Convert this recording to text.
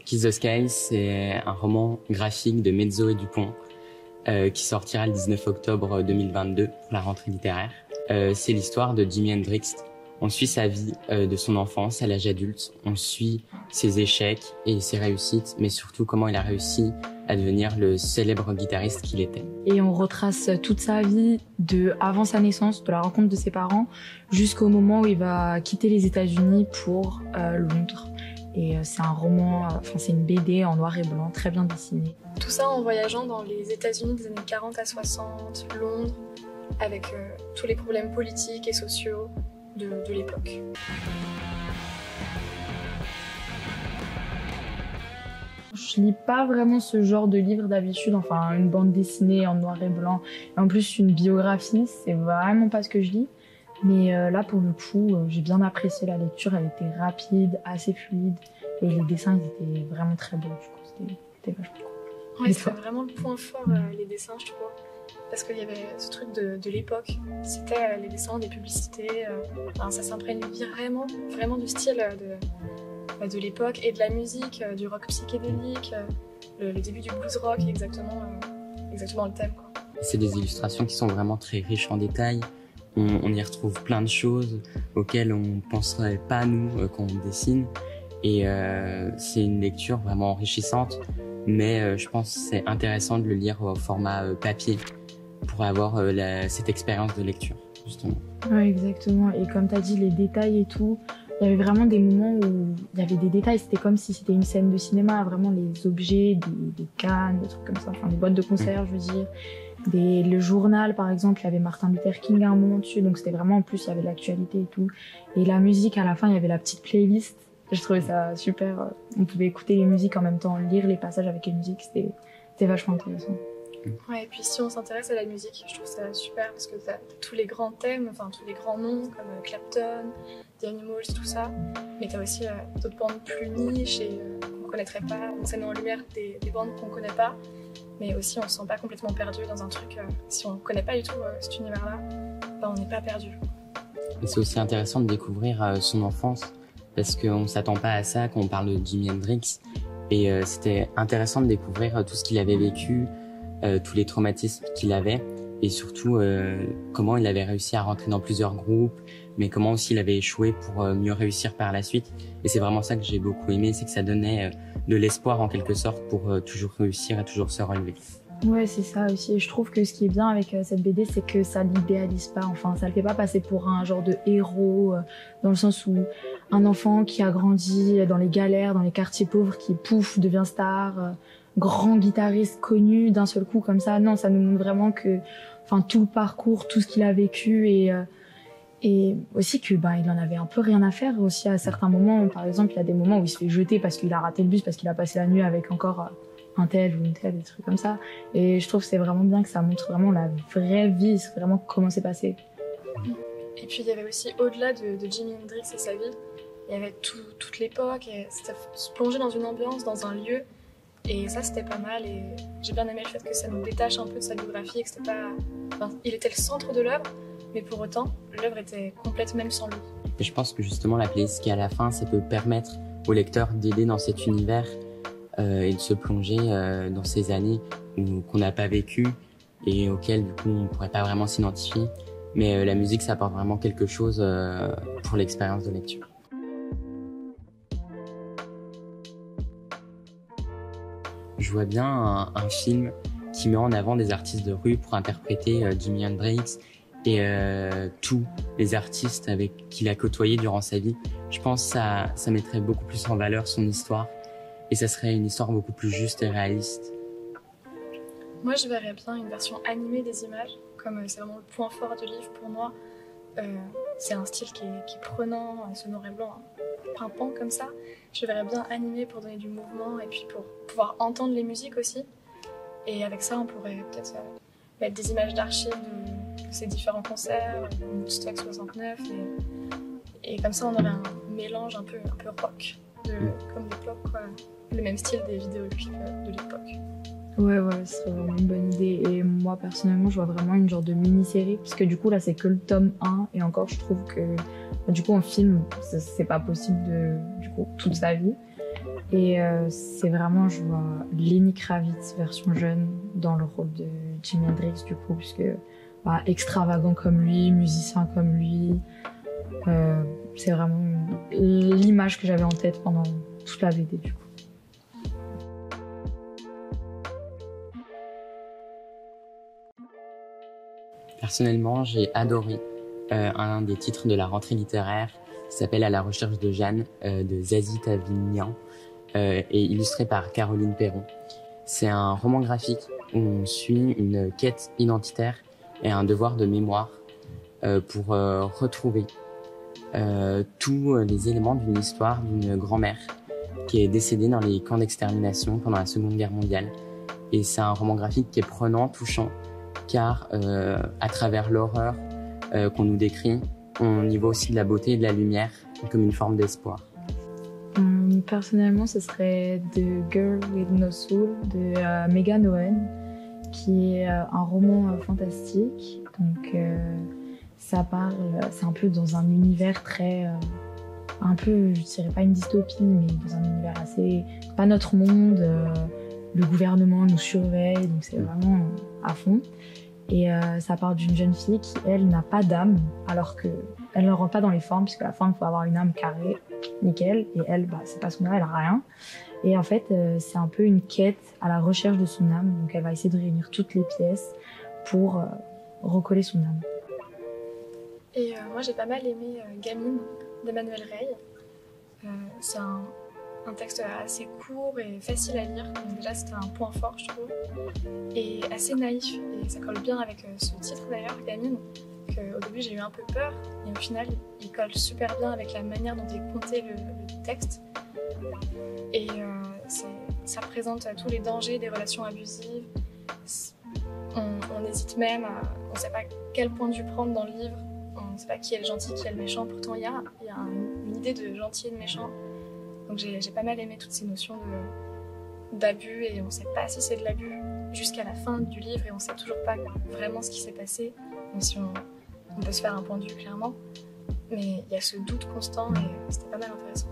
Kiss the Sky, c'est un roman graphique de Mezzo et Dupont qui sortira le 19 octobre 2022 pour la rentrée littéraire. C'est l'histoire de Jimi Hendrix. On suit sa vie de son enfance à l'âge adulte. On suit ses échecs et ses réussites, mais surtout comment il a réussi à devenir le célèbre guitariste qu'il était. Et on retrace toute sa vie de avant sa naissance, de la rencontre de ses parents, jusqu'au moment où il va quitter les États-Unis pour Londres. Et c'est un roman, c'est une BD en noir et blanc, très bien dessinée. Tout ça en voyageant dans les États-Unis des années 40 à 60, Londres, avec tous les problèmes politiques et sociaux de l'époque. Je lis pas vraiment ce genre de livre d'habitude, enfin une bande dessinée en noir et blanc, et en plus une biographie, c'est vraiment pas ce que je lis. Mais là, pour le coup, j'ai bien apprécié la lecture, elle était rapide, assez fluide, et les dessins ils étaient vraiment très beaux, du coup, c'était vachement cool. Ouais, c'était vraiment le point fort, les dessins, je trouve. Parce qu'il y avait ce truc de l'époque, c'était les dessins des publicités, ça s'imprègne vraiment du style de l'époque et de la musique, du rock psychédélique, le début du blues rock, exactement le thème, quoi. C'est des illustrations qui sont vraiment très riches en détails. On y retrouve plein de choses auxquelles on ne penserait pas, nous, quand on dessine. Et c'est une lecture vraiment enrichissante, mais je pense que c'est intéressant de le lire au format papier pour avoir cette expérience de lecture, justement. Ouais, exactement. Et comme tu as dit, les détails et tout, il y avait vraiment des moments où il y avait des détails, c'était comme si c'était une scène de cinéma, vraiment les objets, des cannes, des trucs comme ça, enfin des boîtes de conserve, je veux dire. Le journal, par exemple, il y avait Martin Luther King à un moment dessus, donc c'était vraiment, en plus, il y avait l'actualité et tout. Et la musique, à la fin, il y avait la petite playlist. Je trouvais ça super. On pouvait écouter les musiques en même temps, lire les passages avec les musiques, c'était vachement intéressant. Ouais, et puis si on s'intéresse à la musique, je trouve ça super parce que t'as tous les grands thèmes, enfin tous les grands noms comme Clapton, The Animals, tout ça. Mais t'as aussi d'autres bandes plus niches et qu'on connaîtrait pas. On met en lumière des bandes qu'on connaît pas. Mais aussi on se sent pas complètement perdu dans un truc, si on connaît pas du tout cet univers-là, on n'est pas perdu. Et c'est aussi intéressant de découvrir son enfance, parce qu'on s'attend pas à ça quand on parle de Jimi Hendrix. Et c'était intéressant de découvrir tout ce qu'il avait vécu, tous les traumatismes qu'il avait, et surtout comment il avait réussi à rentrer dans plusieurs groupes, mais comment aussi il avait échoué pour mieux réussir par la suite. Et c'est vraiment ça que j'ai beaucoup aimé, c'est que ça donnait de l'espoir en quelque sorte pour toujours réussir et toujours se relever. Ouais, c'est ça aussi. Et je trouve que ce qui est bien avec cette BD, c'est que ça l'idéalise pas. Enfin, ça le fait pas passer pour un genre de héros, dans le sens où un enfant qui a grandi dans les galères, dans les quartiers pauvres, qui pouf devient star, grand guitariste connu d'un seul coup comme ça. Non, ça nous montre vraiment que, tout le parcours, tout ce qu'il a vécu et aussi que il en avait un peu rien à faire aussi à certains moments. Par exemple, il y a des moments où il se fait jeter parce qu'il a raté le bus, parce qu'il a passé la nuit avec encore un tel ou une telle, des trucs comme ça. Et je trouve que c'est vraiment bien que ça montre vraiment la vraie vie, c'est vraiment comment c'est passé. Et puis il y avait aussi, au-delà de Jimi Hendrix et sa vie, il y avait toute l'époque, et c'était se plonger dans une ambiance, dans un lieu. Et ça, c'était pas mal. Et j'ai bien aimé le fait que ça nous détache un peu de sa biographie, et que c'était pas... il était le centre de l'œuvre, mais pour autant, l'œuvre était complète même sans lui. Et je pense que justement, la playlist qui est à la fin, ça peut permettre au lecteur d'aider dans cet univers et de se plonger dans ces années qu'on n'a pas vécues et auxquelles, du coup, on ne pourrait pas vraiment s'identifier. Mais la musique, ça apporte vraiment quelque chose pour l'expérience de lecture. Je vois bien un film qui met en avant des artistes de rue pour interpréter Jimi Hendrix et tous les artistes avec qui il a côtoyé durant sa vie. Je pense que ça mettrait beaucoup plus en valeur son histoire et ça serait une histoire beaucoup plus juste et réaliste. Moi, je verrais bien une version animée des images, comme c'est vraiment le point fort du livre pour moi. C'est un style qui est prenant, ce noir et blanc, pimpant comme ça. Je verrais bien animé pour donner du mouvement et puis pour pouvoir entendre les musiques aussi. Et avec ça, on pourrait peut-être mettre des images d'archives de ces différents concerts, Woodstock 69, et comme ça, on aurait un mélange un peu rock, comme l'époque, quoi. Le même style des vidéoclips de l'époque. Ouais, ce serait vraiment une bonne idée. Et moi, personnellement, je vois vraiment une genre de mini-série. Parce que du coup, là, c'est que le tome 1. Et encore, je trouve que, du coup, en film, c'est pas possible de, du coup, toute sa vie. Et c'est vraiment, je vois Lenny Kravitz, version jeune, dans le rôle de Jimi Hendrix, du coup, puisque extravagant comme lui, musicien comme lui. C'est vraiment l'image que j'avais en tête pendant toute la BD, du coup. Personnellement, j'ai adoré un des titres de la rentrée littéraire qui s'appelle À la recherche de Jeanne de Zazie Tavignan et illustré par Caroline Perron. C'est un roman graphique où on suit une quête identitaire et un devoir de mémoire pour retrouver tous les éléments d'une histoire d'une grand-mère qui est décédée dans les camps d'extermination pendant la Seconde Guerre mondiale. Et c'est un roman graphique qui est prenant, touchant, car à travers l'horreur qu'on nous décrit, on y voit aussi de la beauté et de la lumière comme une forme d'espoir. Personnellement, ce serait The Girl with No Soul de Megan Owen, qui est un roman fantastique. Donc, ça parle, c'est un peu dans un univers très, un peu, je dirais pas une dystopie, mais dans un univers assez, pas notre monde. Le gouvernement nous surveille, donc c'est vraiment à fond. Et ça parle d'une jeune fille qui, elle, n'a pas d'âme, alors que elle ne rentre pas dans les formes, puisque la forme, il faut avoir une âme carrée, nickel. Et elle, c'est pas son âme, elle a rien. Et en fait, c'est un peu une quête à la recherche de son âme. Donc elle va essayer de réunir toutes les pièces pour recoller son âme. Et moi, j'ai pas mal aimé Gamine d'Emmanuel Rey. C'est un texte assez court et facile à lire. Donc déjà, c'était un point fort, je trouve. Et assez naïf. Et ça colle bien avec ce titre d'ailleurs, Gamine. Au début, j'ai eu un peu peur. Et au final, il colle super bien avec la manière dont est compté le texte. Et ça présente tous les dangers des relations abusives. On hésite même, on ne sait pas quel point de vue prendre dans le livre. On ne sait pas qui est le gentil, qui est le méchant. Pourtant, il y a une idée de gentil et de méchant. Donc j'ai pas mal aimé toutes ces notions d'abus et on ne sait pas si c'est de l'abus jusqu'à la fin du livre et on ne sait toujours pas vraiment ce qui s'est passé, même si on peut se faire un point de vue clairement. Mais il y a ce doute constant et c'était pas mal intéressant.